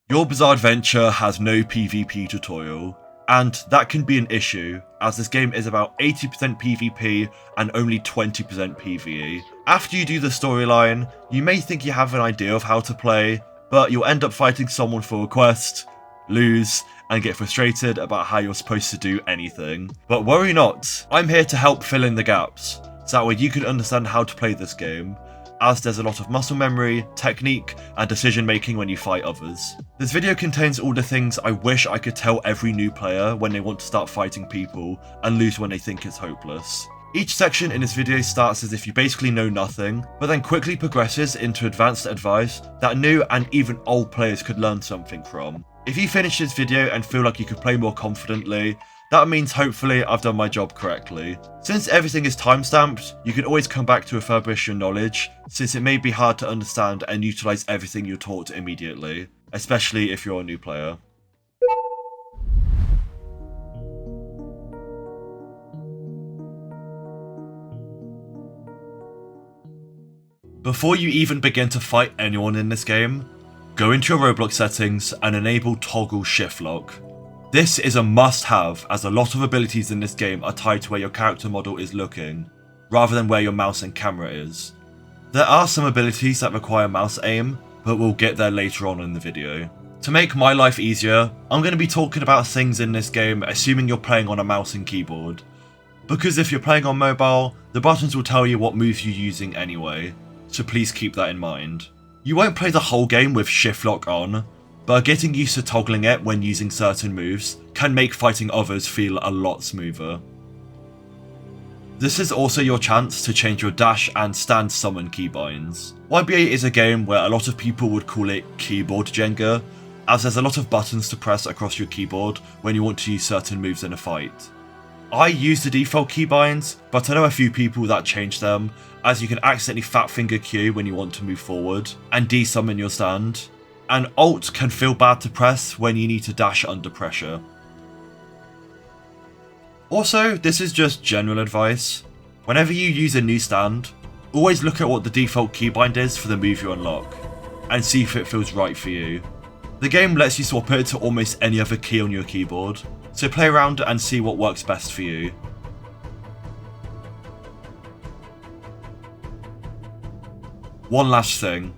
Your bizarre adventure has no PvP tutorial, and that can be an issue, as this game is about 80% PvP and only 20% PvE. After you do the storyline, you may think you have an idea of how to play, but you'll end up fighting someone for a quest, lose, and get frustrated about how you're supposed to do anything. But worry not, I'm here to help fill in the gaps, so that way you can understand how to play this game, as there's a lot of muscle memory, technique, and decision making when you fight others. This video contains all the things I wish I could tell every new player when they want to start fighting people and lose when they think it's hopeless. Each section in this video starts as if you basically know nothing, but then quickly progresses into advanced advice that new and even old players could learn something from. If you finish this video and feel like you could play more confidently, that means hopefully I've done my job correctly. Since everything is timestamped, you can always come back to refurbish your knowledge, since it may be hard to understand and utilise everything you're taught immediately, especially if you're a new player. Before you even begin to fight anyone in this game, go into your Roblox settings and enable toggle shift lock. This is a must-have, as a lot of abilities in this game are tied to where your character model is looking, rather than where your mouse and camera is. There are some abilities that require mouse aim, but we'll get there later on in the video. To make my life easier, I'm going to be talking about things in this game assuming you're playing on a mouse and keyboard, because if you're playing on mobile, the buttons will tell you what moves you're using anyway, so please keep that in mind. You won't play the whole game with shift lock on, but getting used to toggling it when using certain moves can make fighting others feel a lot smoother. This is also your chance to change your dash and stand summon keybinds. YBA is a game where a lot of people would call it keyboard Jenga, as there's a lot of buttons to press across your keyboard when you want to use certain moves in a fight. I use the default keybinds, but I know a few people that change them, as you can accidentally fat finger Q when you want to move forward, and de-summon your stand. And Alt can feel bad to press when you need to dash under pressure. Also, this is just general advice. Whenever you use a new stand, always look at what the default keybind is for the move you unlock, and see if it feels right for you. The game lets you swap it to almost any other key on your keyboard, so play around and see what works best for you. One last thing.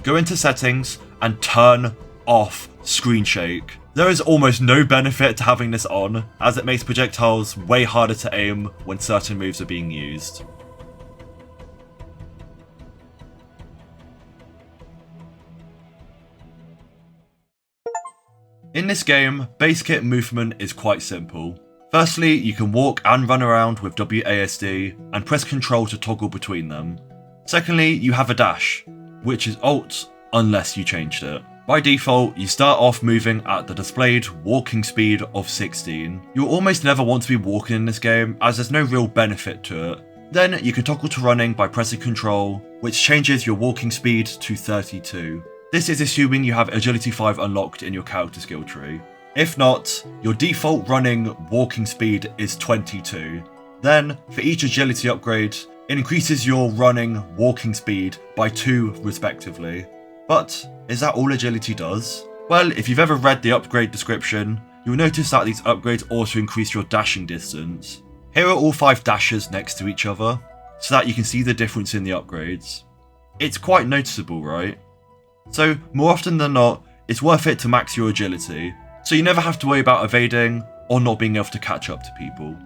Go into settings and turn off screen shake. There is almost no benefit to having this on, as it makes projectiles way harder to aim when certain moves are being used. In this game, base kit movement is quite simple. Firstly, you can walk and run around with WASD and press Ctrl to toggle between them. Secondly, you have a dash, which is Alt unless you changed it. By default, you start off moving at the displayed walking speed of 16. You'll almost never want to be walking in this game, as there's no real benefit to it. Then you can toggle to running by pressing Ctrl, which changes your walking speed to 32. This is assuming you have Agility 5 unlocked in your character skill tree. If not, your default running walking speed is 22. Then, for each agility upgrade, it increases your running walking speed by 2 respectively. But, is that all agility does? Well, if you've ever read the upgrade description, you'll notice that these upgrades also increase your dashing distance. Here are all 5 dashes next to each other, so that you can see the difference in the upgrades. It's quite noticeable, right? So, more often than not, it's worth it to max your agility, so you never have to worry about evading or not being able to catch up to people.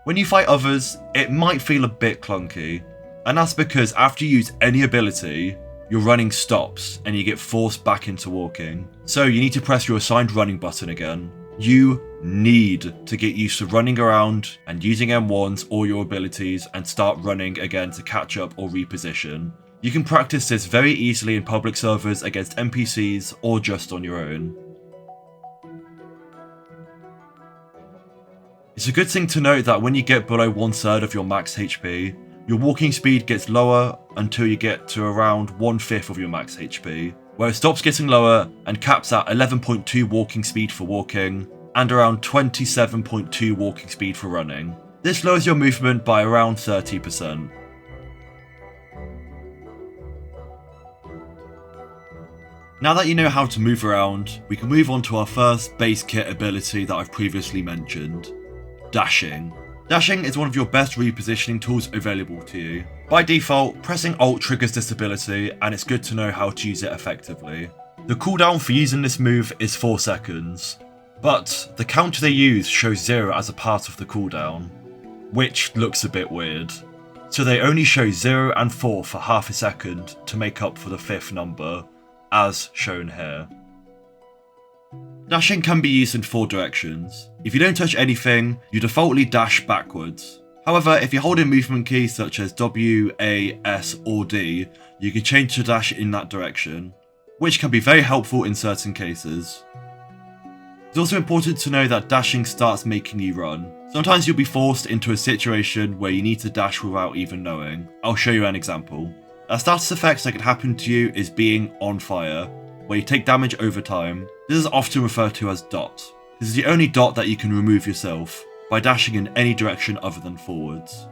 When you fight others, it might feel a bit clunky, and that's because after you use any ability, your running stops and you get forced back into walking. So you need to press your assigned running button again. You need to get used to running around and using M1s or your abilities and start running again to catch up or reposition. You can practice this very easily in public servers against NPCs or just on your own. It's a good thing to note that when you get below 1/3 of your max HP, your walking speed gets lower until you get to around 1/5 of your max HP, where it stops getting lower and caps at 11.2 walking speed for walking, and around 27.2 walking speed for running. This lowers your movement by around 30%. Now that you know how to move around, we can move on to our first base kit ability that I've previously mentioned, dashing. Dashing is one of your best repositioning tools available to you. By default, pressing Alt triggers this ability, and it's good to know how to use it effectively. The cooldown for using this move is 4 seconds, but the counter they use shows 0 as a part of the cooldown, which looks a bit weird. So they only show 0 and 4 for half a second to make up for the 5th number, as shown here. Dashing can be used in 4 directions. If you don't touch anything, you defaultly dash backwards. However, if you hold a movement key such as W, A, S or D, you can change to dash in that direction, which can be very helpful in certain cases. It's also important to know that dashing starts making you run. Sometimes you'll be forced into a situation where you need to dash without even knowing. I'll show you an example. A status effect that can happen to you is being on fire, where you take damage over time. This is often referred to as D.O.T. This is the only dot that you can remove yourself, by dashing in any direction other than forwards.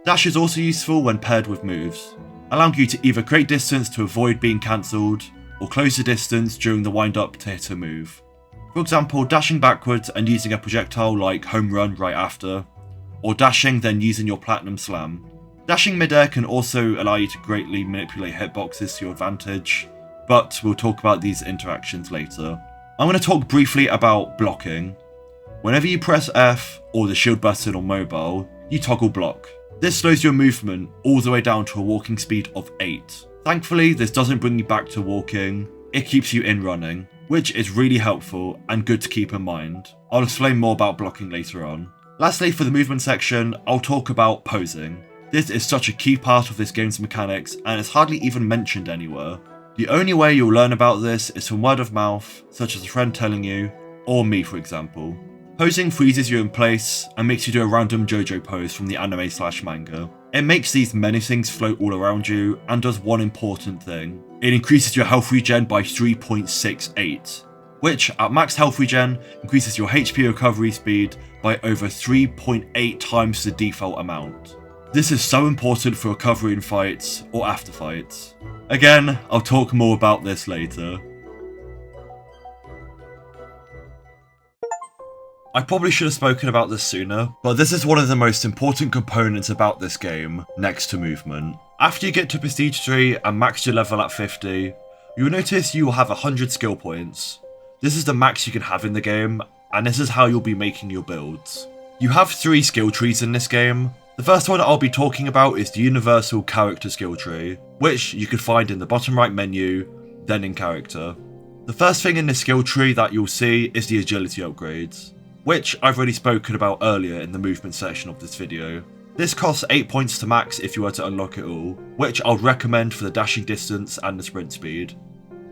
Dash is also useful when paired with moves, allowing you to either create distance to avoid being cancelled, or close the distance during the wind up to hit a move. For example, dashing backwards and using a projectile like Home Run right after, or dashing then using your Platinum Slam. Dashing midair can also allow you to greatly manipulate hitboxes to your advantage, but we'll talk about these interactions later. I'm going to talk briefly about blocking. Whenever you press F or the shield button on mobile, you toggle block. This slows your movement all the way down to a walking speed of 8. Thankfully, this doesn't bring you back to walking, it keeps you in running, which is really helpful and good to keep in mind. I'll explain more about blocking later on. Lastly, for the movement section, I'll talk about posing. This is such a key part of this game's mechanics and it's hardly even mentioned anywhere. The only way you'll learn about this is from word of mouth, such as a friend telling you, or me for example. Posing freezes you in place and makes you do a random JoJo pose from the anime/manga. It makes these menacings float all around you and does one important thing. It increases your health regen by 3.68, which at max health regen increases your HP recovery speed by over 3.8 times the default amount. This is so important for recovery in fights or after fights. Again, I'll talk more about this later. I probably should have spoken about this sooner, but this is one of the most important components about this game, next to movement. After you get to Prestige 3 and max your level at 50, you'll notice you will have 100 skill points. This is the max you can have in the game, and this is how you'll be making your builds. You have 3 skill trees in this game. The first one I'll be talking about is the universal character skill tree, which you can find in the bottom right menu, then in character. The first thing in this skill tree that you'll see is the agility upgrades, which I've already spoken about earlier in the movement section of this video. This costs 8 points to max if you were to unlock it all, which I'd recommend for the dashing distance and the sprint speed.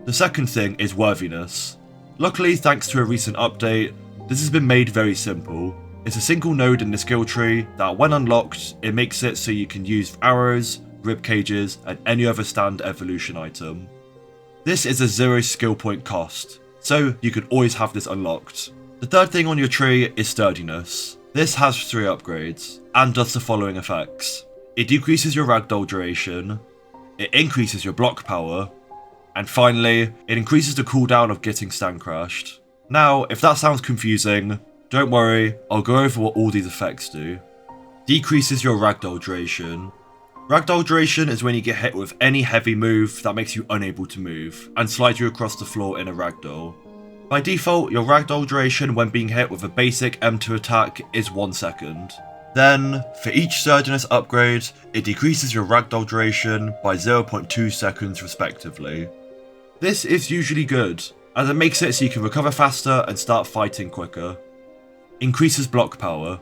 The second thing is Worthiness. Luckily, thanks to a recent update, this has been made very simple. It's a single node in the skill tree that when unlocked, it makes it so you can use arrows, rib cages, and any other stand evolution item. This is a 0 skill point cost, so you can always have this unlocked. The third thing on your tree is Sturdiness. This has 3 upgrades, and does the following effects. It decreases your ragdoll duration, it increases your block power, and finally, it increases the cooldown of getting stand crashed. Now, if that sounds confusing, don't worry, I'll go over what all these effects do. Decreases your ragdoll duration. Ragdoll duration is when you get hit with any heavy move that makes you unable to move, and slides you across the floor in a ragdoll. By default, your ragdoll duration when being hit with a basic M2 attack is 1 second. Then, for each Sturdiness upgrade, it decreases your ragdoll duration by 0.2 seconds respectively. This is usually good, as it makes it so you can recover faster and start fighting quicker. Increases block power.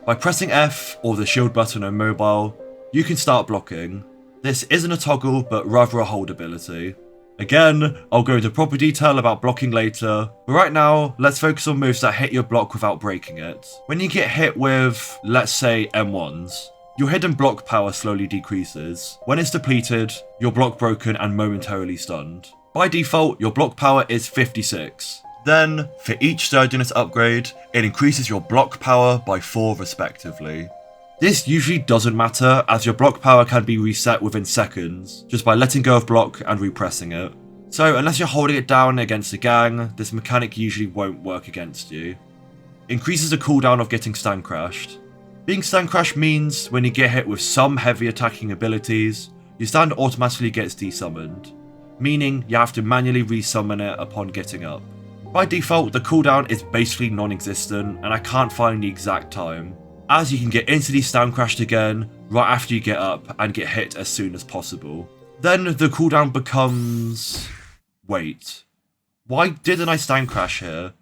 By pressing F or the shield button on mobile, you can start blocking. This isn't a toggle but rather a hold ability. Again, I'll go into proper detail about blocking later, but right now, let's focus on moves that hit your block without breaking it. When you get hit with, let's say, M1s, your hidden block power slowly decreases. When it's depleted, you're block broken and momentarily stunned. By default, your block power is 56. Then, for each Sturdiness upgrade, it increases your block power by 4 respectively. This usually doesn't matter, as your block power can be reset within seconds, just by letting go of block and repressing it. So unless you're holding it down against a gang, this mechanic usually won't work against you. Increases the cooldown of getting stand crashed. Being stand crashed means when you get hit with some heavy attacking abilities, your stand automatically gets desummoned, meaning you have to manually resummon it upon getting up. By default, the cooldown is basically non-existent, and I can't find the exact time, as you can get instantly stand crashed again right after you get up and get hit as soon as possible. Then the cooldown becomes... Wait, why didn't I stand crash here?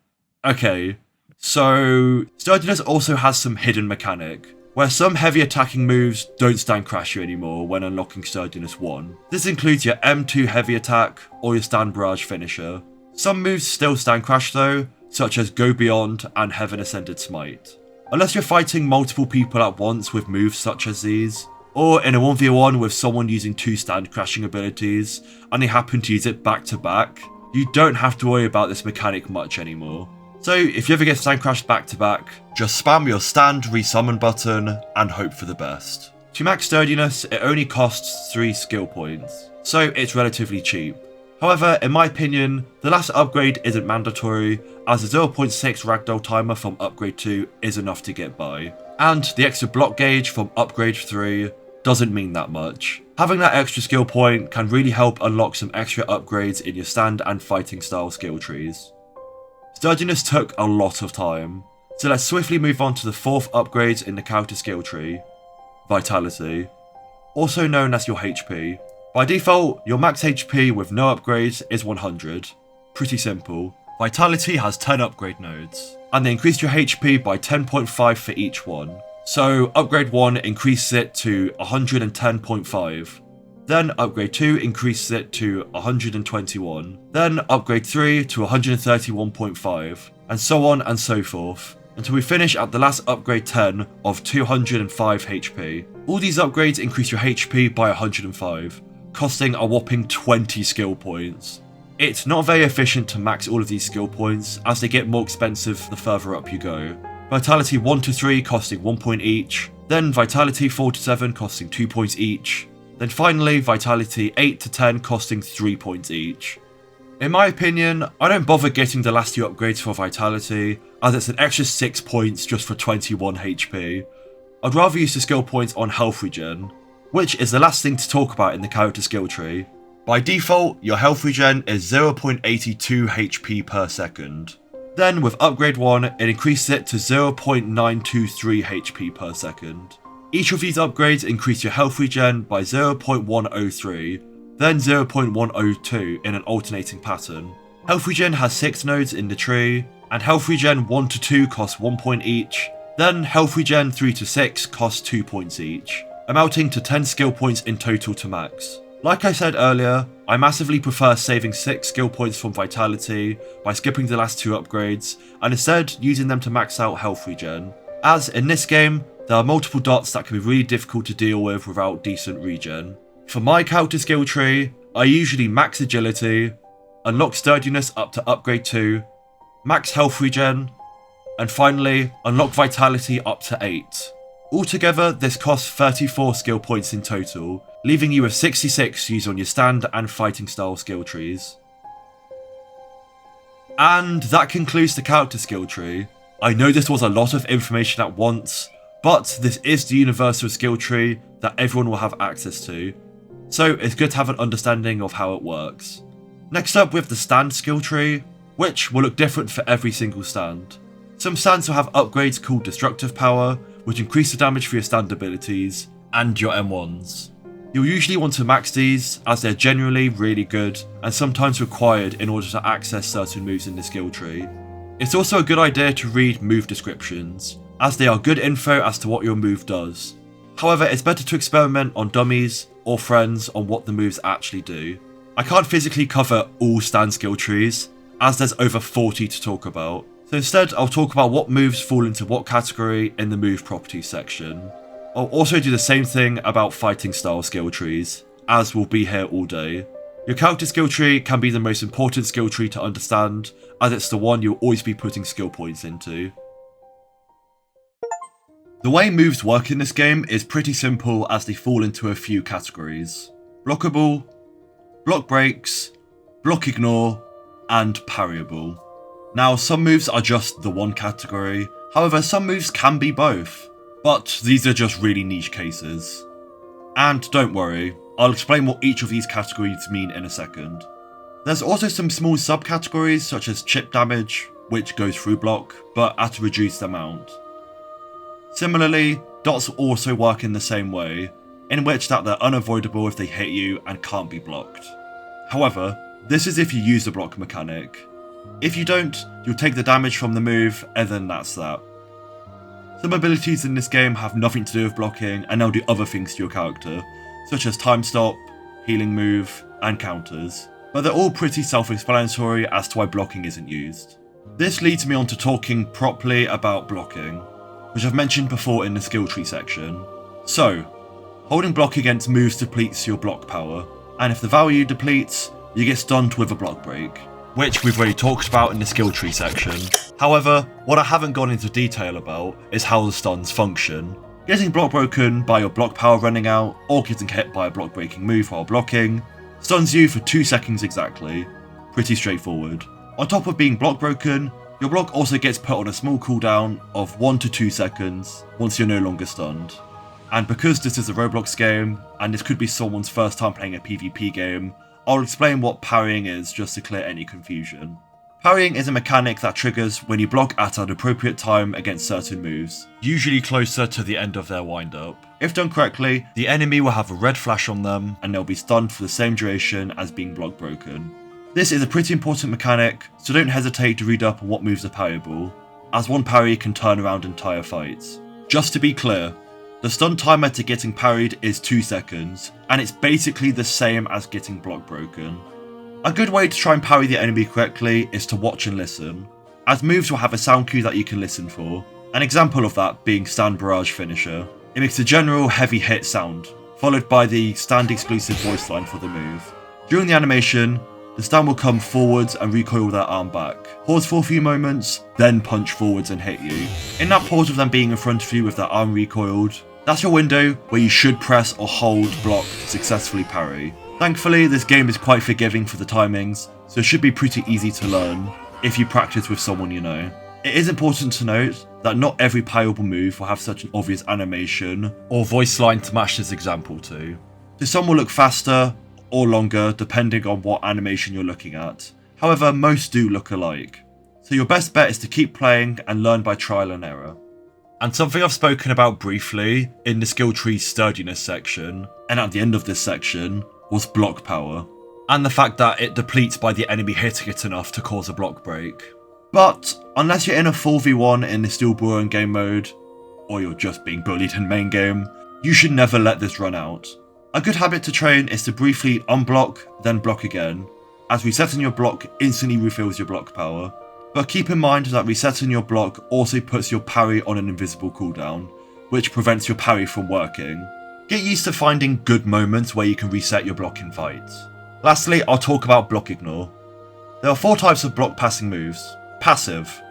Okay, so Sturdiness also has some hidden mechanic, where some heavy attacking moves don't stand crash you anymore when unlocking Sturdiness 1. This includes your M2 heavy attack or your stand barrage finisher. Some moves still stand crash though, such as Go Beyond and Heaven Ascended Smite. Unless you're fighting multiple people at once with moves such as these, or in a 1v1 with someone using 2 stand crashing abilities and they happen to use it back to back, you don't have to worry about this mechanic much anymore. So if you ever get stand crashed back to back, just spam your stand resummon button and hope for the best. To max Sturdiness, it only costs 3 skill points, so it's relatively cheap. However, in my opinion, the last upgrade isn't mandatory, as the 0.6 ragdoll timer from upgrade 2 is enough to get by, and the extra block gauge from upgrade 3 doesn't mean that much. Having that extra skill point can really help unlock some extra upgrades in your stand and fighting style skill trees. Sturdiness took a lot of time, so let's swiftly move on to the 4th upgrade in the character skill tree, Vitality, also known as your HP. By default, your max HP with no upgrades is 100. Pretty simple. Vitality has 10 upgrade nodes, and they increase your HP by 10.5 for each one. So upgrade 1 increases it to 110.5. Then upgrade 2 increases it to 121. Then upgrade 3 to 131.5, and so on and so forth, until we finish at the last upgrade 10 of 205 HP. All these upgrades increase your HP by 105, costing a whopping 20 skill points. It's not very efficient to max all of these skill points, as they get more expensive the further up you go. Vitality 1 to 3 costing 1 point each, then Vitality 4 to 7 costing 2 points each, then finally Vitality 8 to 10 costing 3 points each. In my opinion, I don't bother getting the last 2 upgrades for Vitality, as it's an extra 6 points just for 21 HP. I'd rather use the skill points on health regen, which is the last thing to talk about in the character skill tree. By default, your health regen is 0.82 HP per second. Then with upgrade 1, it increases it to 0.923 HP per second. Each of these upgrades increase your health regen by 0.103, then 0.102 in an alternating pattern. Health regen has 6 nodes in the tree, and health regen 1 to 2 costs 1 point each, then health regen 3 to 6 costs 2 points each, amounting to 10 skill points in total to max. Like I said earlier, I massively prefer saving 6 skill points from Vitality by skipping the last 2 upgrades, and instead using them to max out health regen, as in this game, there are multiple dots that can be really difficult to deal with without decent regen. For my character skill tree, I usually max agility, unlock sturdiness up to upgrade 2, max health regen, and finally unlock vitality up to 8. Altogether, this costs 34 skill points in total, leaving you with 66 used on your stand and fighting style skill trees. And that concludes the character skill tree. I know this was a lot of information at once, but this is the universal skill tree that everyone will have access to, so it's good to have an understanding of how it works. Next up, we have the stand skill tree, which will look different for every single stand. Some stands will have upgrades called Destructive Power, which increase the damage for your stand abilities, and your M1s. You'll usually want to max these, as they're generally really good, and sometimes required in order to access certain moves in the skill tree. It's also a good idea to read move descriptions, as they are good info as to what your move does. However, it's better to experiment on dummies or friends on what the moves actually do. I can't physically cover all stand skill trees, as there's over 40 to talk about. So instead, I'll talk about what moves fall into what category in the move properties section. I'll also do the same thing about fighting style skill trees, as we'll be here all day. Your character skill tree can be the most important skill tree to understand, as it's the one you'll always be putting skill points into. The way moves work in this game is pretty simple as they fall into a few categories: blockable, block breaks, block ignore, and parryable. Now, some moves are just the one category, however some moves can be both, but these are just really niche cases. And don't worry, I'll explain what each of these categories mean in a second. There's also some small subcategories such as chip damage, which goes through block, but at a reduced amount. Similarly, dots also work in the same way, in which that they're unavoidable if they hit you and can't be blocked. However, this is if you use the block mechanic. If you don't, you'll take the damage from the move, and then that's that. Some abilities in this game have nothing to do with blocking, and they'll do other things to your character, such as Timestop, healing move, and counters, but they're all pretty self-explanatory as to why blocking isn't used. This leads me on to talking properly about blocking, which I've mentioned before in the skill tree section. So, holding block against moves depletes your block power, and if the value depletes, you get stunned with a block break, which we've already talked about in the skill tree section. However, what I haven't gone into detail about is how the stuns function. Getting block broken by your block power running out, or getting hit by a block breaking move while blocking, stuns you for 2 seconds exactly. Pretty straightforward. On top of being block broken, your block also gets put on a small cooldown of 1 to 2 seconds once you're no longer stunned. And because this is a Roblox game, and this could be someone's first time playing a PvP game, I'll explain what parrying is just to clear any confusion. Parrying is a mechanic that triggers when you block at an appropriate time against certain moves, usually closer to the end of their windup. If done correctly, the enemy will have a red flash on them and they'll be stunned for the same duration as being block broken. This is a pretty important mechanic, so don't hesitate to read up on what moves are parryable, as one parry can turn around entire fights. Just to be clear, the stun timer to getting parried is 2 seconds, and it's basically the same as getting block broken. A good way to try and parry the enemy correctly is to watch and listen, as moves will have a sound cue that you can listen for, an example of that being stand barrage finisher. It makes a general heavy hit sound, followed by the stand exclusive voice line for the move. During the animation, the stand will come forwards and recoil their arm back, pause for a few moments, then punch forwards and hit you. In that pause of them being in front of you with their arm recoiled, that's your window where you should press or hold block to successfully parry. Thankfully, this game is quite forgiving for the timings, so it should be pretty easy to learn if you practice with someone you know. It is important to note that not every parryable move will have such an obvious animation or voice line to match this example to. So some will look faster or longer depending on what animation you're looking at. However, most do look alike. So your best bet is to keep playing and learn by trial and error. And something I've spoken about briefly in the skill tree Sturdiness section, and at the end of this section, was block power, and the fact that it depletes by the enemy hitting it enough to cause a block break. But unless you're in a 4v1 in the still boring game mode, or you're just being bullied in main game, you should never let this run out. A good habit to train is to briefly unblock, then block again, as resetting your block instantly refills your block power. But keep in mind that resetting your block also puts your parry on an invisible cooldown, which prevents your parry from working. Get used to finding good moments where you can reset your block in fights. Lastly, I'll talk about block ignore. There are 4 types of block passing moves. Passive.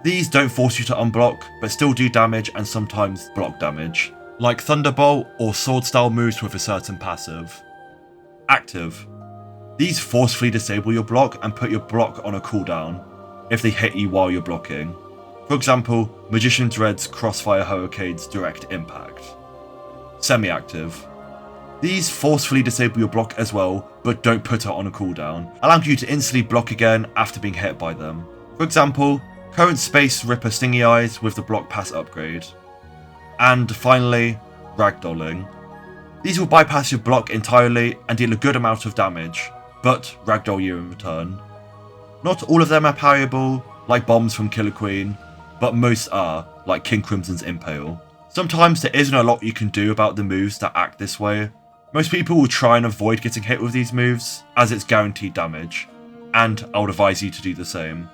These don't force you to unblock, but still do damage and sometimes block damage, like Thunderbolt or sword style moves with a certain passive. Active. These forcefully disable your block and put your block on a cooldown if they hit you while you're blocking. For example, Magician's Red's Crossfire Hurricane's Direct Impact. Semi-active. These forcefully disable your block as well, but don't put it on a cooldown, allowing you to instantly block again after being hit by them. For example, current Space Ripper Stingy Eyes with the block pass upgrade. And finally, ragdolling. These will bypass your block entirely and deal a good amount of damage, but ragdoll you in return. Not all of them are parryable, like bombs from Killer Queen, but most are, like King Crimson's Impale. Sometimes there isn't a lot you can do about the moves that act this way. Most people will try and avoid getting hit with these moves, as it's guaranteed damage, and I would advise you to do the same.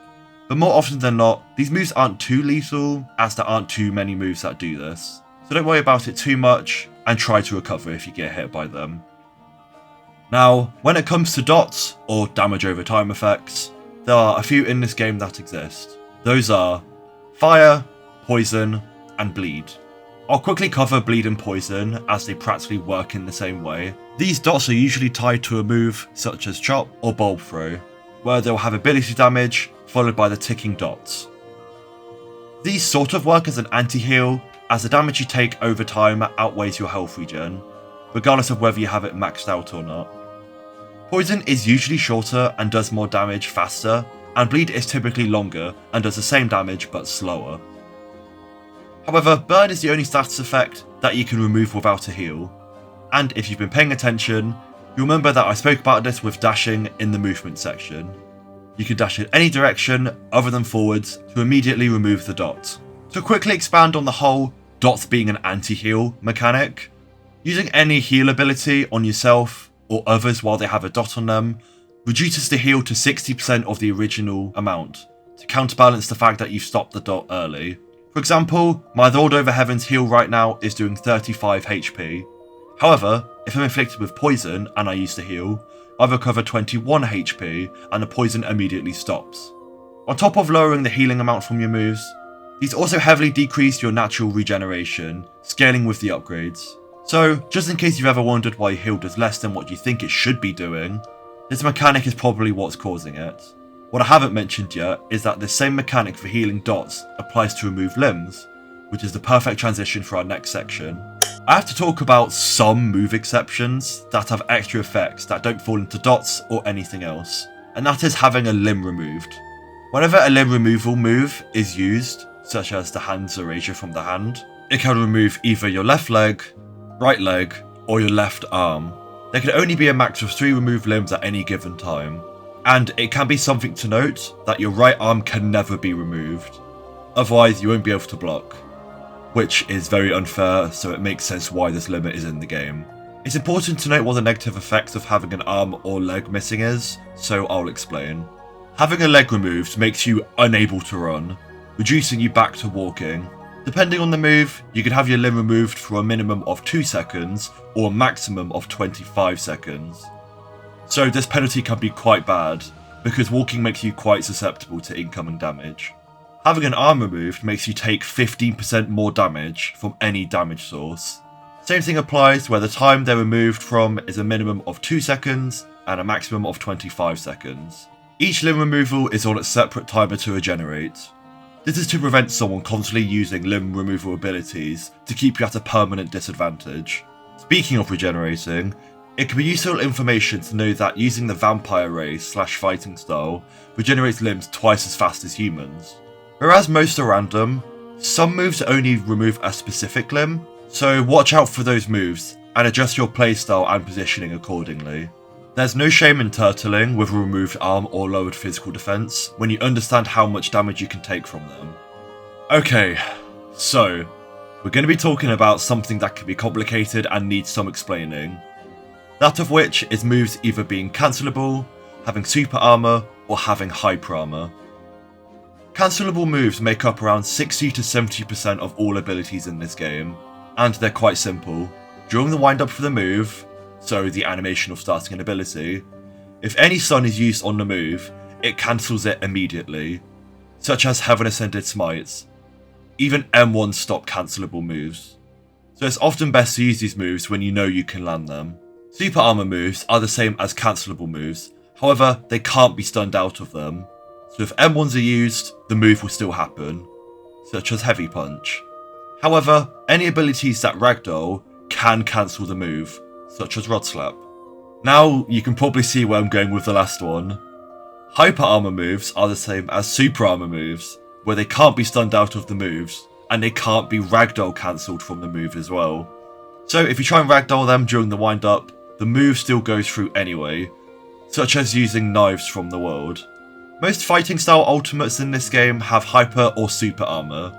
But more often than not, these moves aren't too lethal, as there aren't too many moves that do this. So don't worry about it too much, and try to recover if you get hit by them. Now, when it comes to dots, or damage over time effects, there are a few in this game that exist. Those are Fire, Poison, and Bleed. I'll quickly cover bleed and poison as they practically work in the same way. These dots are usually tied to a move such as chop or bulb throw, where they'll have ability damage followed by the ticking dots. These sort of work as an anti-heal, as the damage you take over time outweighs your health regen, regardless of whether you have it maxed out or not. Poison is usually shorter and does more damage faster, and bleed is typically longer and does the same damage but slower. However, burn is the only status effect that you can remove without a heal, and if you've been paying attention, you'll remember that I spoke about this with dashing in the movement section. You can dash in any direction other than forwards to immediately remove the dot. To quickly expand on the whole dots being an anti-heal mechanic, using any heal ability on yourself or others while they have a dot on them reduces the heal to 60% of the original amount to counterbalance the fact that you've stopped the dot early. For example, my Lord Over Heaven's heal right now is doing 35 HP. However, if I'm inflicted with poison and I use the heal, I recover 21 HP and the poison immediately stops. On top of lowering the healing amount from your moves, these also heavily decrease your natural regeneration, scaling with the upgrades. So, just in case you've ever wondered why your heal does less than what you think it should be doing, this mechanic is probably what's causing it. What I haven't mentioned yet is that this same mechanic for healing dots applies to remove limbs, which is the perfect transition for our next section. I have to talk about some move exceptions that have extra effects that don't fall into dots or anything else, and that is having a limb removed. Whenever a limb removal move is used, such as the hand's erasure from the hand, it can remove either your left leg, right leg, or your left arm. There can only be a max of 3 removed limbs at any given time, and it can be something to note that your right arm can never be removed, otherwise you won't be able to block, which is very unfair, so it makes sense why this limit is in the game. It's important to note what the negative effects of having an arm or leg missing is, so I'll explain. Having a leg removed makes you unable to run, reducing you back to walking. Depending on the move, you can have your limb removed for a minimum of 2 seconds or a maximum of 25 seconds. So this penalty can be quite bad, because walking makes you quite susceptible to incoming damage. Having an arm removed makes you take 15% more damage from any damage source. Same thing applies where the time they're removed from is a minimum of 2 seconds and a maximum of 25 seconds. Each limb removal is on its separate timer to regenerate. This is to prevent someone constantly using limb removal abilities to keep you at a permanent disadvantage. Speaking of regenerating, it can be useful information to know that using the vampire race / fighting style regenerates limbs twice as fast as humans. Whereas most are random, some moves only remove a specific limb, so watch out for those moves and adjust your playstyle and positioning accordingly. There's no shame in turtling with a removed arm or lowered physical defense when you understand how much damage you can take from them. Okay, so we're going to be talking about something that can be complicated and needs some explaining. That of which is moves either being cancelable, having super armor, or having hyperarmor. Cancelable moves make up around 60 to 70% of all abilities in this game, and they're quite simple. During the wind up for the move, so the animation of starting an ability, if any stun is used on the move, it cancels it immediately, such as Heaven Ascended Smites. Even M1s stop cancelable moves, so it's often best to use these moves when you know you can land them. Super armor moves are the same as cancelable moves, however they can't be stunned out of them, so if M1s are used, the move will still happen, such as Heavy Punch. However, any abilities that ragdoll can cancel the move, such as Rod Slap. Now you can probably see where I'm going with the last one. Hyper armor moves are the same as super armor moves, where they can't be stunned out of the moves, and they can't be ragdoll cancelled from the move as well. So if you try and ragdoll them during the wind up, the move still goes through anyway, such as using Knives from the World. Most fighting style ultimates in this game have hyper or super armor,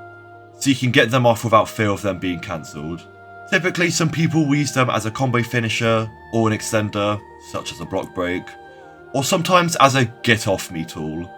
so you can get them off without fear of them being cancelled. Typically some people will use them as a combo finisher or an extender, such as a block break, or sometimes as a get off me tool.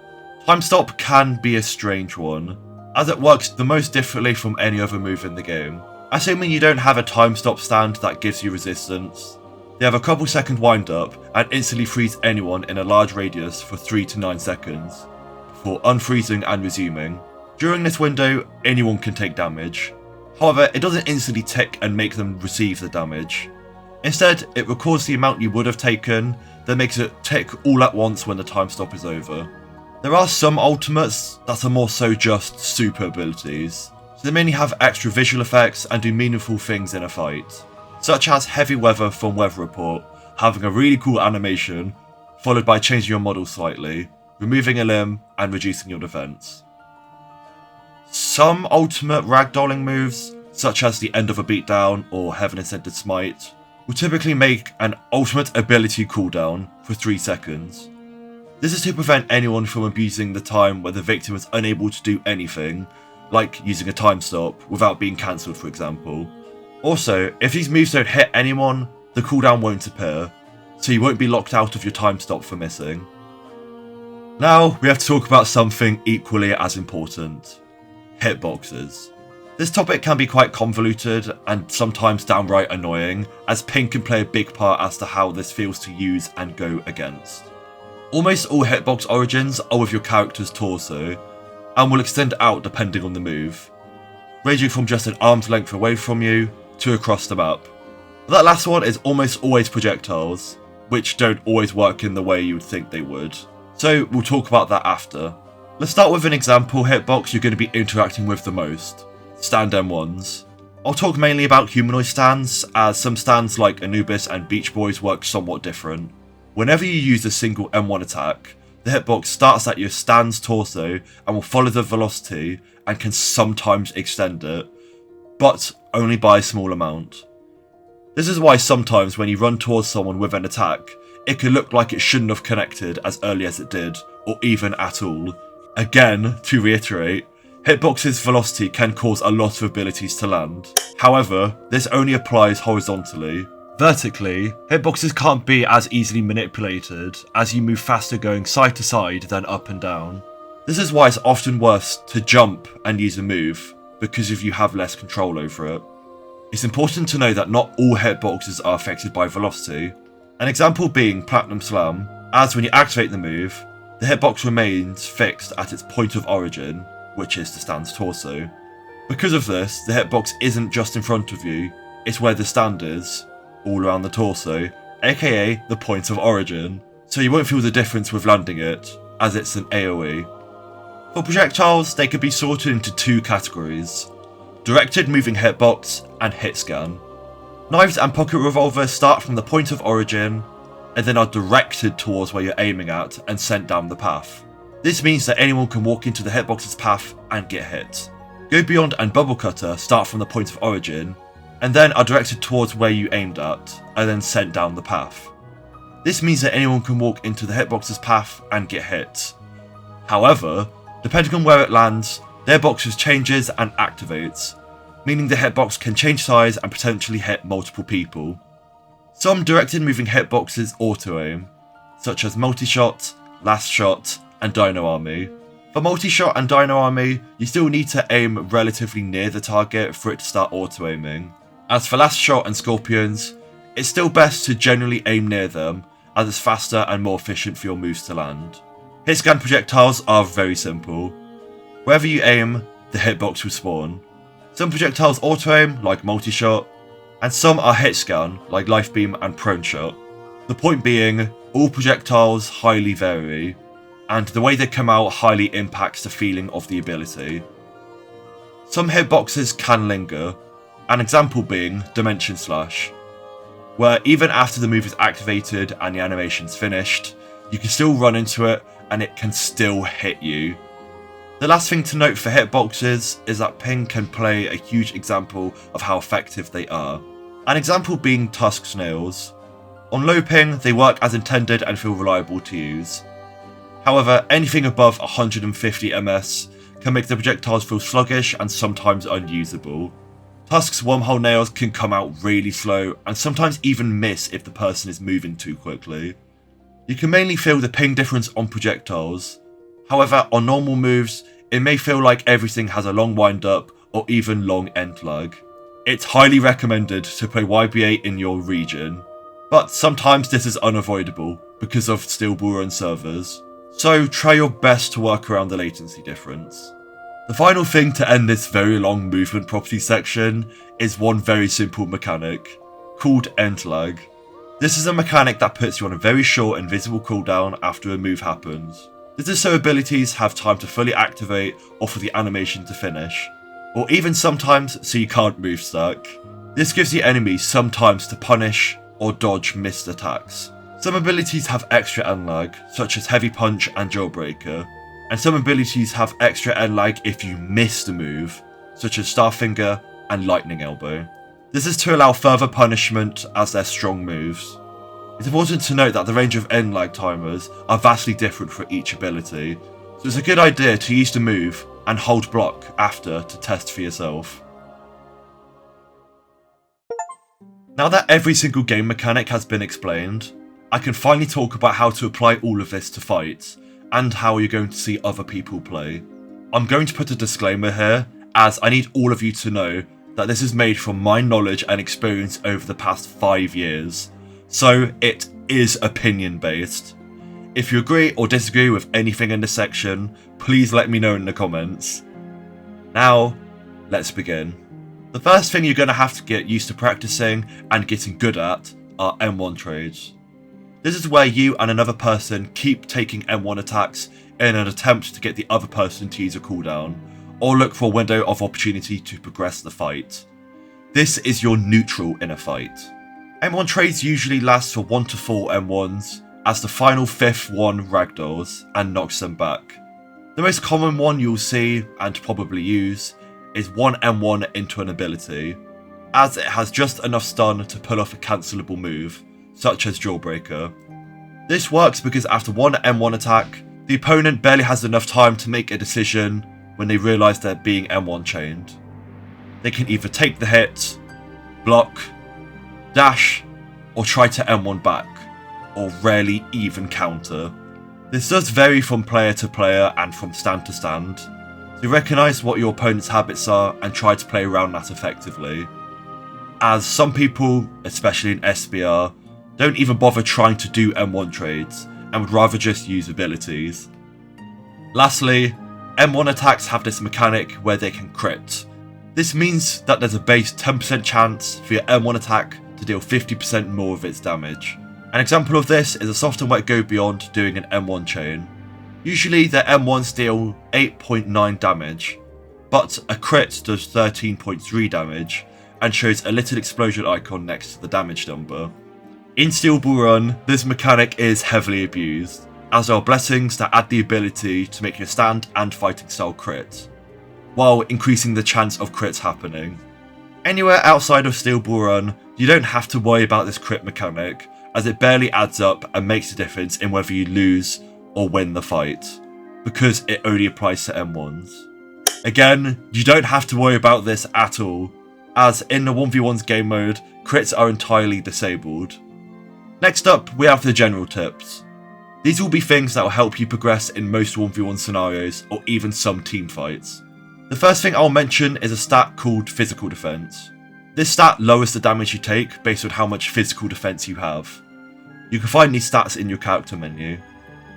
Timestop can be a strange one, as it works the most differently from any other move in the game. Assuming you don't have a Timestop stand that gives you resistance, they have a couple second wind up and instantly freeze anyone in a large radius for 3 to 9 seconds, before unfreezing and resuming. During this window, anyone can take damage. However, it doesn't instantly tick and make them receive the damage. Instead, it records the amount you would have taken, then makes it tick all at once when the time stop is over. There are some ultimates that are more so just super abilities, so they mainly have extra visual effects and do meaningful things in a fight, such as Heavy Weather from Weather Report having a really cool animation, followed by changing your model slightly, removing a limb and reducing your defense. Some ultimate ragdolling moves, such as the End of a Beatdown or Heaven Ascended Smite, will typically make an ultimate ability cooldown for 3 seconds. This is to prevent anyone from abusing the time where the victim is unable to do anything, like using a time stop without being cancelled, for example. Also, if these moves don't hit anyone, the cooldown won't appear, so you won't be locked out of your time stop for missing. Now, we have to talk about something equally as important: hitboxes. This topic can be quite convoluted and sometimes downright annoying, as ping can play a big part as to how this feels to use and go against. Almost all hitbox origins are with your character's torso, and will extend out depending on the move, ranging from just an arm's length away from you to across the map. But that last one is almost always projectiles, which don't always work in the way you would think they would, so we'll talk about that after. Let's start with an example hitbox you're going to be interacting with the most: stand M1s. I'll talk mainly about humanoid stands, as some stands like Anubis and Beach Boys work somewhat different. Whenever you use a single M1 attack, the hitbox starts at your stand's torso and will follow the velocity and can sometimes extend it, but only by a small amount. This is why sometimes when you run towards someone with an attack, it can look like it shouldn't have connected as early as it did, or even at all. Again, to reiterate, hitbox's velocity can cause a lot of abilities to land. However, this only applies horizontally. Vertically, hitboxes can't be as easily manipulated, as you move faster going side to side than up and down. This is why it's often worse to jump and use a move, because if you have less control over it. It's important to know that not all hitboxes are affected by velocity. An example being Platinum Slam, as when you activate the move, the hitbox remains fixed at its point of origin, which is the stand's torso. Because of this, the hitbox isn't just in front of you, it's where the stand is, all around the torso, aka the point of origin, so you won't feel the difference with landing it, as it's an AoE. For projectiles, they could be sorted into 2 categories: directed moving hitbox and hit scan. Knives and pocket revolvers start from the point of origin, and then are directed towards where you're aiming at and sent down the path. This means that anyone can walk into the hitbox's path and get hit. Go Beyond and Bubble Cutter start from the point of origin, and then are directed towards where you aimed at, and then sent down the path. This means that anyone can walk into the hitbox's path and get hit. However, depending on where it lands, the hitbox changes and activates, meaning the hitbox can change size and potentially hit multiple people. Some directed moving hitboxes auto-aim, such as Multi-Shot, Last Shot, and Dino Army. For Multi-Shot and Dino Army, you still need to aim relatively near the target for it to start auto-aiming. As for Last Shot and Scorpions, it's still best to generally aim near them, as it's faster and more efficient for your moves to land. Hit scan projectiles are very simple. Wherever you aim, the hitbox will spawn. Some projectiles auto-aim, like Multi-Shot, and some are hit scan, like Life Beam and Prone Shot. The point being, all projectiles highly vary, and the way they come out highly impacts the feeling of the ability. Some hitboxes can linger, an example being Dimension Slash, where even after the move is activated and the animation's finished, you can still run into it and it can still hit you. The last thing to note for hitboxes is that ping can play a huge example of how effective they are. An example being Tusk Snails. On low ping, they work as intended and feel reliable to use. However, anything above 150 ms can make the projectiles feel sluggish and sometimes unusable. Tusk's wormhole nails can come out really slow and sometimes even miss if the person is moving too quickly. You can mainly feel the ping difference on projectiles. However, on normal moves, it may feel like everything has a long wind up or even long end lag. It's highly recommended to play YBA in your region, but sometimes this is unavoidable because of stillborn servers, so try your best to work around the latency difference. The final thing to end this very long movement property section is one very simple mechanic, called Endlag. This is a mechanic that puts you on a very short invisible cooldown after a move happens. This is so abilities have time to fully activate or for the animation to finish, or even sometimes so you can't move stack. This gives the enemy some times to punish or dodge missed attacks. Some abilities have extra Endlag, such as Heavy Punch and Jawbreaker, and some abilities have extra Endlag if you miss the move, such as Starfinger and Lightning Elbow. This is to allow further punishment as they're strong moves. It's important to note that the range of Endlag timers are vastly different for each ability, so it's a good idea to use the move and hold block after to test for yourself. Now that every single game mechanic has been explained, I can finally talk about how to apply all of this to fights, and how you're going to see other people play. I'm going to put a disclaimer here, as I need all of you to know that this is made from my knowledge and experience over the past 5 years, so it is opinion based. If you agree or disagree with anything in this section, please let me know in the comments. Now, let's begin. The first thing you're going to have to get used to practicing and getting good at are M1 trades. This is where you and another person keep taking M1 attacks in an attempt to get the other person to use a cooldown, or look for a window of opportunity to progress the fight. This is your neutral in a fight. M1 trades usually last for 1 to 4 M1s, as the final 5th one ragdolls and knocks them back. The most common one you'll see, and probably use, is 1 M1 into an ability, as it has just enough stun to pull off a cancelable move, such as Jawbreaker. This works because after 1 M1 attack, the opponent barely has enough time to make a decision when they realise they're being M1 chained. They can either take the hit, block, dash, or try to M1 back, or rarely even counter. This does vary from player to player and from stand to stand, so recognise what your opponent's habits are and try to play around that effectively, as some people, especially in SBR, don't even bother trying to do M1 trades and would rather just use abilities. Lastly, M1 attacks have this mechanic where they can crit. This means that there's a base 10% chance for your M1 attack to deal 50% more of its damage. An example of this is a soft and wet go beyond doing an M1 chain. Usually their M1s deal 8.9 damage, but a crit does 13.3 damage and shows a little explosion icon next to the damage number. In Steel Ball Run, this mechanic is heavily abused, as there are blessings that add the ability to make your stand and fighting style crit, while increasing the chance of crits happening. Anywhere outside of Steel Ball Run, you don't have to worry about this crit mechanic, as it barely adds up and makes a difference in whether you lose or win the fight, because it only applies to M1s. Again, you don't have to worry about this at all, as in the 1v1's game mode, crits are entirely disabled. Next up, we have the general tips. These will be things that will help you progress in most 1v1 scenarios or even some team fights. The first thing I'll mention is a stat called Physical Defense. This stat lowers the damage you take based on how much physical defense you have. You can find these stats in your character menu.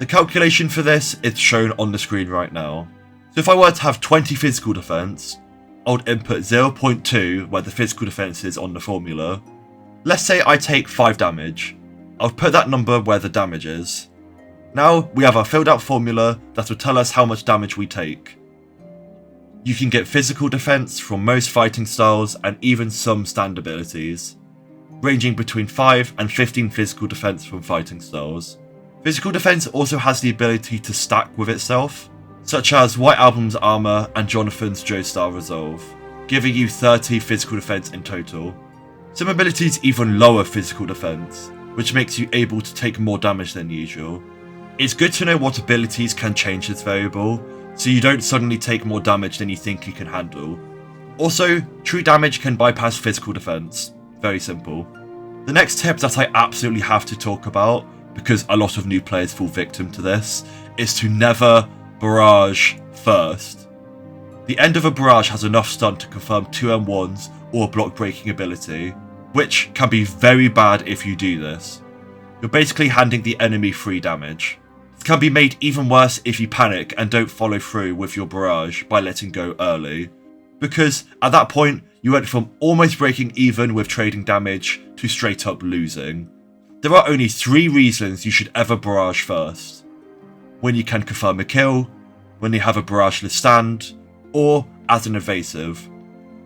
The calculation for this is shown on the screen right now. So if I were to have 20 physical defense, I would input 0.2 where the physical defense is on the formula. Let's say I take 5 damage. I'll put that number where the damage is. Now we have our filled out formula that will tell us how much damage we take. You can get physical defense from most fighting styles and even some stand abilities, ranging between 5 and 15 physical defense from fighting styles. Physical defense also has the ability to stack with itself, such as White Album's Armor and Jonathan's Joestar Resolve, giving you 30 physical defense in total. Some abilities even lower physical defense, which makes you able to take more damage than usual. It's good to know what abilities can change this variable, so you don't suddenly take more damage than you think you can handle. Also, true damage can bypass physical defense. Very simple. The next tip that I absolutely have to talk about, because a lot of new players fall victim to this, is to never barrage first. The end of a barrage has enough stun to confirm 2 M1s or a block breaking ability, which can be very bad if you do this. You're basically handing the enemy free damage. It can be made even worse if you panic and don't follow through with your barrage by letting go early, because at that point you went from almost breaking even with trading damage to straight up losing. There are only 3 reasons you should ever barrage first: when you can confirm a kill, when you have a barrageless stand, or as an evasive.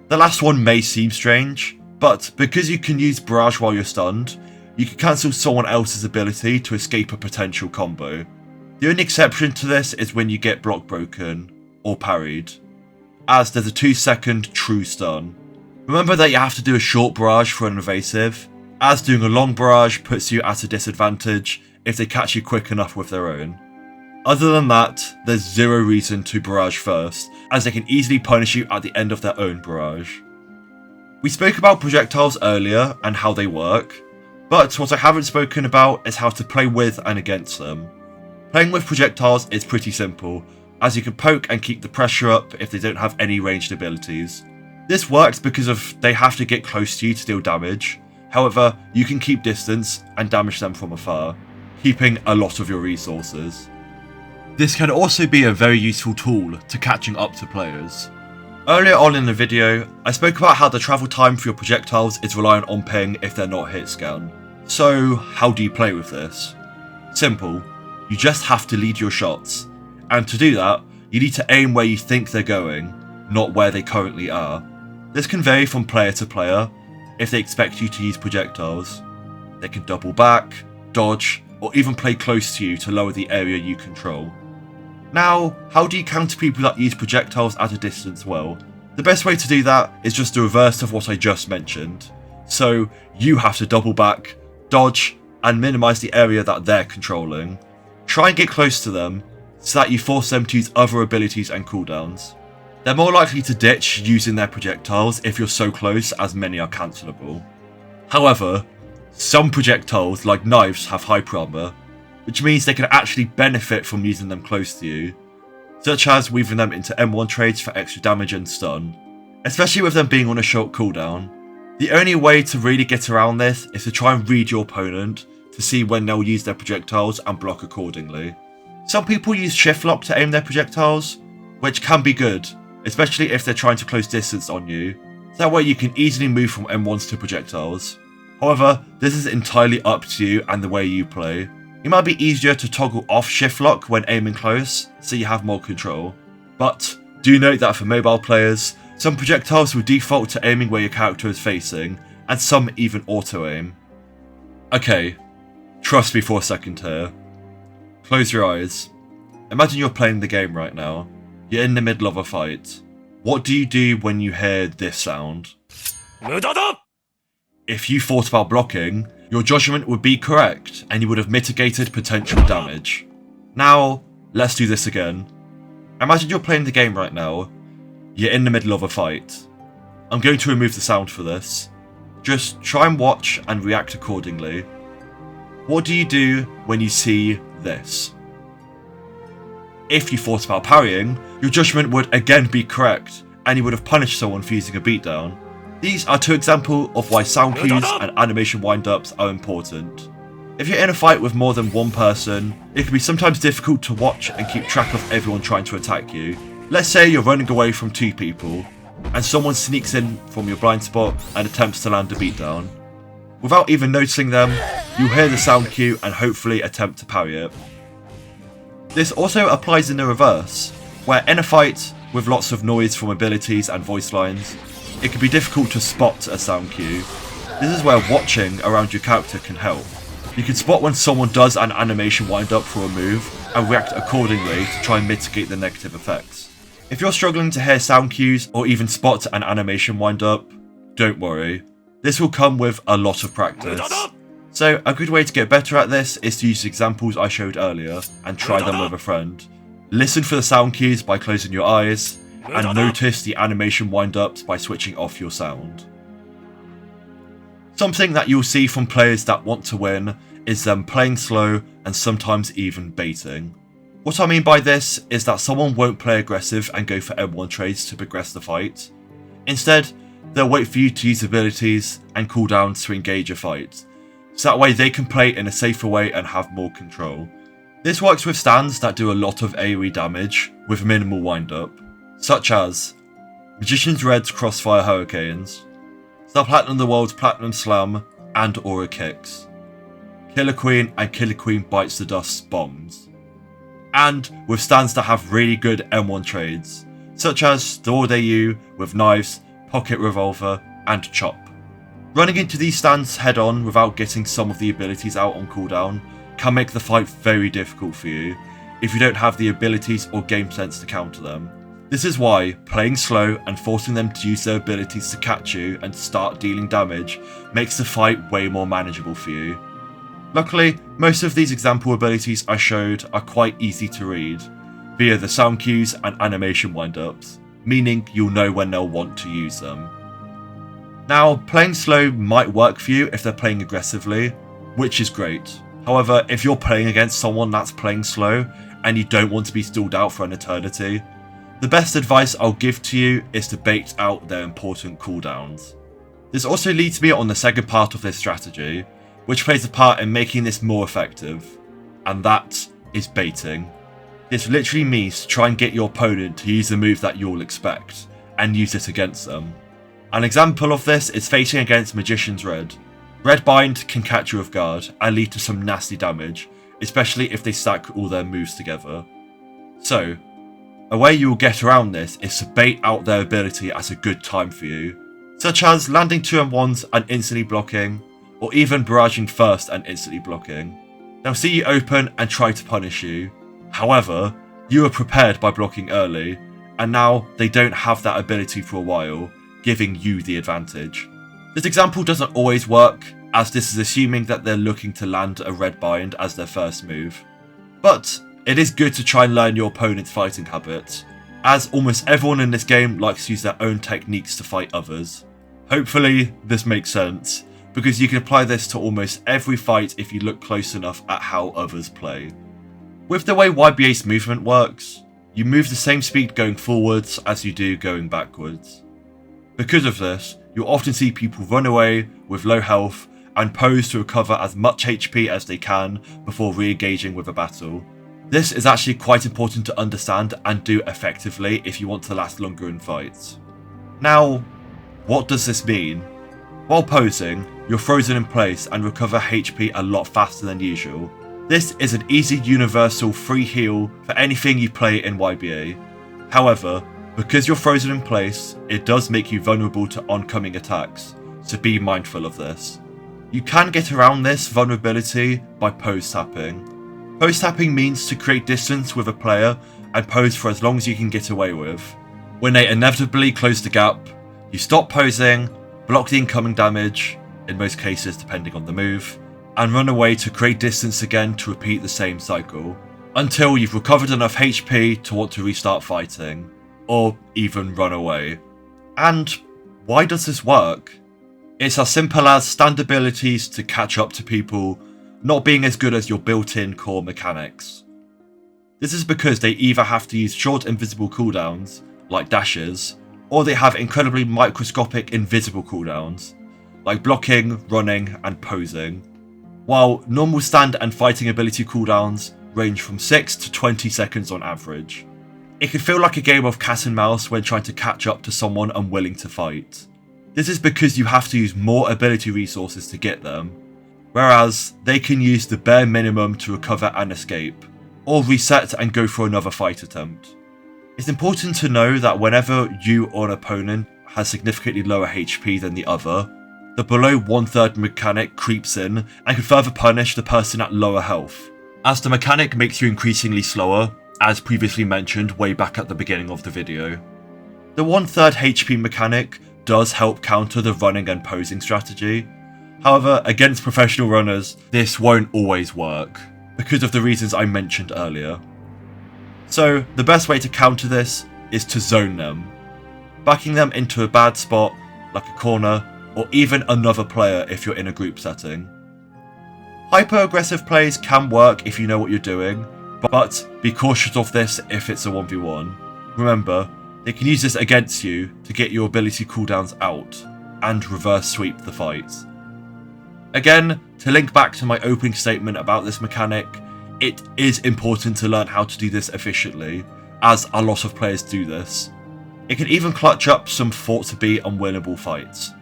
The last one may seem strange, but because you can use barrage while you're stunned, you can cancel someone else's ability to escape a potential combo. The only exception to this is when you get block broken or parried, as there's a 2-second true stun. Remember that you have to do a short barrage for an evasive, as doing a long barrage puts you at a disadvantage if they catch you quick enough with their own. Other than that, there's 0 reason to barrage first, as they can easily punish you at the end of their own barrage. We spoke about projectiles earlier and how they work, but what I haven't spoken about is how to play with and against them. Playing with projectiles is pretty simple, as you can poke and keep the pressure up if they don't have any ranged abilities. This works because they have to get close to you to deal damage. However, you can keep distance and damage them from afar, keeping a lot of your resources. This can also be a very useful tool to catching up to players. Earlier on in the video, I spoke about how the travel time for your projectiles is reliant on ping if they're not hit scan. So, how do you play with this? Simple. You just have to lead your shots, and to do that, you need to aim where you think they're going, not where they currently are. This can vary from player to player if they expect you to use projectiles. They can double back, dodge, or even play close to you to lower the area you control. Now, how do you counter people that use projectiles at a distance well? The best way to do that is just the reverse of what I just mentioned. So, you have to double back, dodge, and minimize the area that they're controlling. Try and get close to them, so that you force them to use other abilities and cooldowns. They're more likely to ditch using their projectiles if you're so close, as many are cancelable. However, some projectiles like knives have Hyperarmor, which means they can actually benefit from using them close to you, such as weaving them into M1 trades for extra damage and stun, especially with them being on a short cooldown. The only way to really get around this is to try and read your opponent to see when they'll use their projectiles and block accordingly. Some people use shift lock to aim their projectiles, which can be good, especially if they're trying to close distance on you. That way you can easily move from M1s to projectiles. However, this is entirely up to you and the way you play. It might be easier to toggle off shift lock when aiming close, so you have more control. But do note that for mobile players, some projectiles will default to aiming where your character is facing, and some even auto-aim. Okay, trust me for a second here. Close your eyes. Imagine you're playing the game right now. You're in the middle of a fight. What do you do when you hear this sound? If you thought about blocking, your judgment would be correct and you would have mitigated potential damage. Now, let's do this again. Imagine you're playing the game right now. You're in the middle of a fight. I'm going to remove the sound for this. Just try and watch and react accordingly. What do you do when you see this? If you thought about parrying, your judgment would again be correct, and you would have punished someone for using a beatdown. These are 2 examples of why sound cues and animation windups are important. If you're in a fight with more than one person, it can be sometimes difficult to watch and keep track of everyone trying to attack you. Let's say you're running away from 2 people, and someone sneaks in from your blind spot and attempts to land a beatdown. Without even noticing them, you'll hear the sound cue and hopefully attempt to parry it. This also applies in the reverse, where in a fight with lots of noise from abilities and voice lines, it can be difficult to spot a sound cue. This is where watching around your character can help. You can spot when someone does an animation wind up for a move and react accordingly to try and mitigate the negative effects. If you're struggling to hear sound cues or even spot an animation wind up, don't worry. This will come with a lot of practice. So a good way to get better at this is to use the examples I showed earlier and try them with a friend. Listen for the sound cues by closing your eyes, and notice the animation wind-ups by switching off your sound. Something that you'll see from players that want to win is them playing slow and sometimes even baiting. What I mean by this is that someone won't play aggressive and go for M1 trades to progress the fight. Instead, they'll wait for you to use abilities and cooldowns to engage a fight, so that way they can play in a safer way and have more control. This works with stands that do a lot of AoE damage with minimal windup, such as Magician's Red's Crossfire Hurricanes, Star Platinum the World's Platinum Slam and Aura Kicks, Killer Queen and Killer Queen Bites the Dust's bombs, and with stands that have really good M1 trades, such as Sword AU with Knives, Pocket Revolver and Chop. Running into these stands head on without getting some of the abilities out on cooldown can make the fight very difficult for you if you don't have the abilities or game sense to counter them. This is why playing slow and forcing them to use their abilities to catch you and start dealing damage makes the fight way more manageable for you. Luckily, most of these example abilities I showed are quite easy to read via the sound cues and animation windups, meaning you'll know when they'll want to use them. Now, playing slow might work for you if they're playing aggressively, which is great. However, if you're playing against someone that's playing slow and you don't want to be stalled out for an eternity, the best advice I'll give to you is to bait out their important cooldowns. This also leads me on the second part of this strategy, which plays a part in making this more effective, and that is baiting. This literally means to try and get your opponent to use the move that you'll expect, and use it against them. An example of this is facing against Magician's Red. Red Bind can catch you off guard and lead to some nasty damage, especially if they stack all their moves together. So, a way you will get around this is to bait out their ability at a good time for you, such as landing 2 M1s and instantly blocking, or even barraging first and instantly blocking. They'll see you open and try to punish you. However, you were prepared by blocking early, and now they don't have that ability for a while, giving you the advantage. This example doesn't always work, as this is assuming that they're looking to land a red bind as their first move. But it is good to try and learn your opponent's fighting habits, as almost everyone in this game likes to use their own techniques to fight others. Hopefully this makes sense, because you can apply this to almost every fight if you look close enough at how others play. With the way YBA's movement works, you move the same speed going forwards as you do going backwards. Because of this, you'll often see people run away with low health and pose to recover as much HP as they can before re-engaging with a battle. This is actually quite important to understand and do effectively if you want to last longer in fights. Now, what does this mean? While posing, you're frozen in place and recover HP a lot faster than usual. This is an easy universal free heal for anything you play in YBA. However, because you're frozen in place, it does make you vulnerable to oncoming attacks, so be mindful of this. You can get around this vulnerability by pose tapping. Pose tapping means to create distance with a player and pose for as long as you can get away with. When they inevitably close the gap, you stop posing, block the incoming damage, in most cases depending on the move, and run away to create distance again to repeat the same cycle, until you've recovered enough HP to want to restart fighting, or even run away. And why does this work? It's as simple as stand abilities to catch up to people not being as good as your built-in core mechanics. This is because they either have to use short invisible cooldowns, like dashes, or they have incredibly microscopic invisible cooldowns, like blocking, running, and posing, while normal stand and fighting ability cooldowns range from 6 to 20 seconds on average. It can feel like a game of cat and mouse when trying to catch up to someone unwilling to fight. This is because you have to use more ability resources to get them, whereas they can use the bare minimum to recover and escape, or reset and go for another fight attempt. It's important to know that whenever you or an opponent has significantly lower HP than the other, the below 1/3 mechanic creeps in and can further punish the person at lower health, as the mechanic makes you increasingly slower, as previously mentioned way back at the beginning of the video. The 1/3 HP mechanic does help counter the running and posing strategy. However, against professional runners, this won't always work, because of the reasons I mentioned earlier. So, the best way to counter this is to zone them, backing them into a bad spot, like a corner, or even another player if you're in a group setting. Hyper-aggressive plays can work if you know what you're doing, but be cautious of this if it's a 1v1. Remember, they can use this against you to get your ability cooldowns out, and reverse sweep the fight. Again, to link back to my opening statement about this mechanic, it is important to learn how to do this efficiently, as a lot of players do this. It can even clutch up some thought to be unwinnable fights.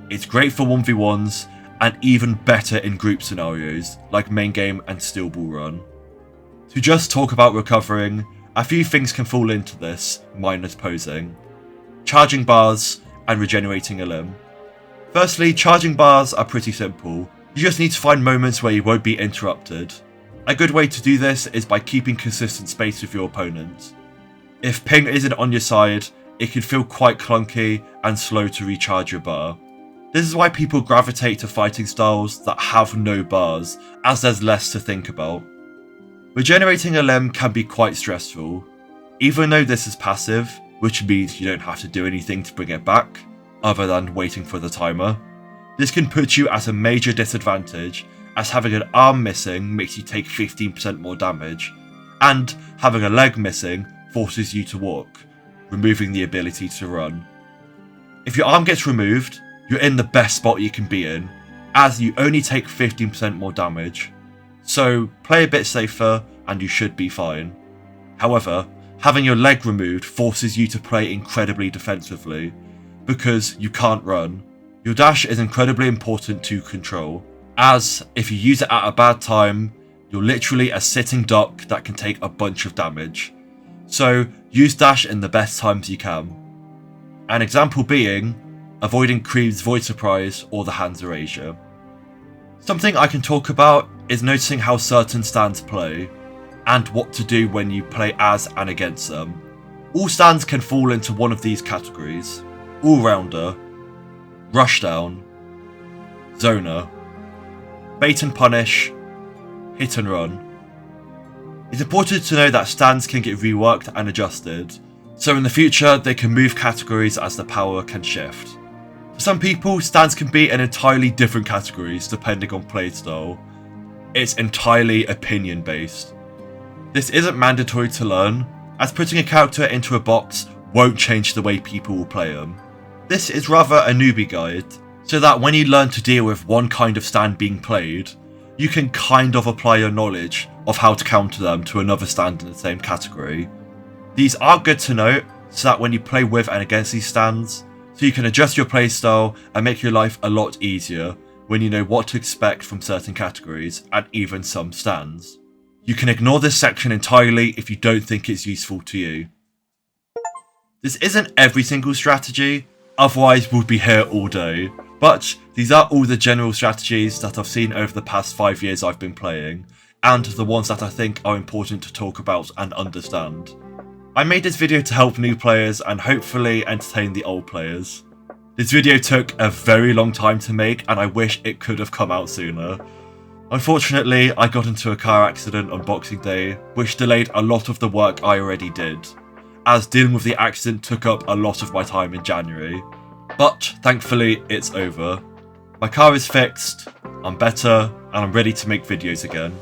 It's great for 1v1s, and even better in group scenarios, like main game and steel ball run. To just talk about recovering, a few things can fall into this, minus posing. Charging bars, and regenerating a limb. Firstly, charging bars are pretty simple. You just need to find moments where you won't be interrupted. A good way to do this is by keeping consistent space with your opponent. If ping isn't on your side, it can feel quite clunky and slow to recharge your bar. This is why people gravitate to fighting styles that have no bars, as there's less to think about. Regenerating a limb can be quite stressful. Even though this is passive, which means you don't have to do anything to bring it back, other than waiting for the timer, this can put you at a major disadvantage, as having an arm missing makes you take 15% more damage, and having a leg missing forces you to walk, removing the ability to run. If your arm gets removed, you're in the best spot you can be in, as you only take 15% more damage. So play a bit safer and you should be fine. However, having your leg removed forces you to play incredibly defensively, because you can't run. Your dash is incredibly important to control, as if you use it at a bad time, you're literally a sitting duck that can take a bunch of damage. So use dash in the best times you can. An example being, avoiding Creed's Void Surprise or the Hands Erasure. Something I can talk about is noticing how certain stands play, and what to do when you play as and against them. All stands can fall into one of these categories: All-Rounder, Rushdown, Zoner, Bait and Punish, Hit and Run. It's important to know that stands can get reworked and adjusted, so in the future they can move categories as the power can shift. For some people, stands can be in entirely different categories depending on playstyle. It's entirely opinion based. This isn't mandatory to learn, as putting a character into a box won't change the way people will play them. This is rather a newbie guide, so that when you learn to deal with one kind of stand being played, you can kind of apply your knowledge of how to counter them to another stand in the same category. These are good to note, so that when you play with and against these stands, so you can adjust your playstyle and make your life a lot easier when you know what to expect from certain categories and even some stands. You can ignore this section entirely if you don't think it's useful to you. This isn't every single strategy, otherwise we'd be here all day, but these are all the general strategies that I've seen over the past 5 years I've been playing, and the ones that I think are important to talk about and understand. I made this video to help new players and hopefully entertain the old players. This video took a very long time to make and I wish it could have come out sooner. Unfortunately, I got into a car accident on Boxing Day, which delayed a lot of the work I already did, as dealing with the accident took up a lot of my time in January. But thankfully, it's over. My car is fixed, I'm better, and I'm ready to make videos again.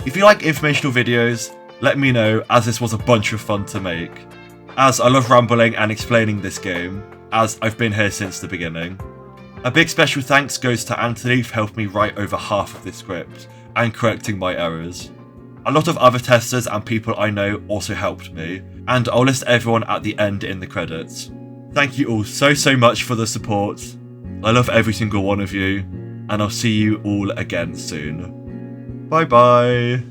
If you like informational videos, let me know, as this was a bunch of fun to make, as I love rambling and explaining this game, as I've been here since the beginning. A big special thanks goes to Anthony for helping me write over half of this script and correcting my errors. A lot of other testers and people I know also helped me, and I'll list everyone at the end in the credits. Thank you all so much for the support. I love every single one of you, and I'll see you all again soon. Bye bye.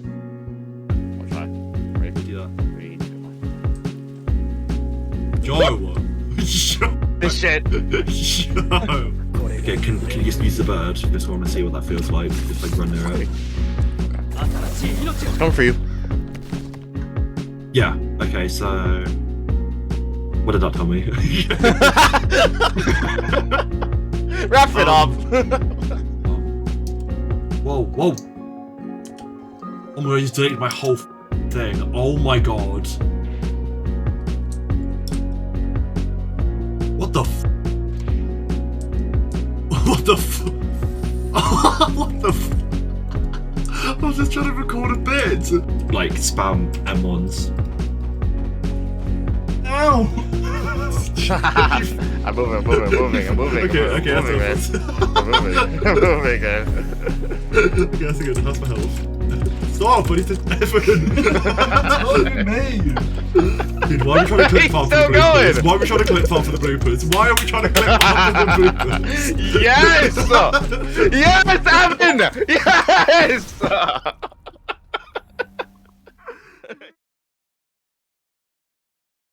Joe! This shit. Joe! Okay, can you just use the bird? Just want to see what that feels like. Just like run near it. It's coming for you. Yeah, okay, so... What did that tell me? Wrap it up! Whoa. Oh my god, I just deleted my whole thing. Oh my god. What the f? What the f? What the f? I was just trying to record a bit. Like spam M1s. Ow! I'm moving. Okay, I'm moving, man. I'm moving, man. Okay, that's good. How's my health? Stop, but it's just Evan. What do you mean? Dude, why are we trying to clip farm for the Still bloopers? going. Why are we trying to clip farm for the bloopers? Why are we trying to clip farm for the bloopers? Yes! Yes, Evan! Yes!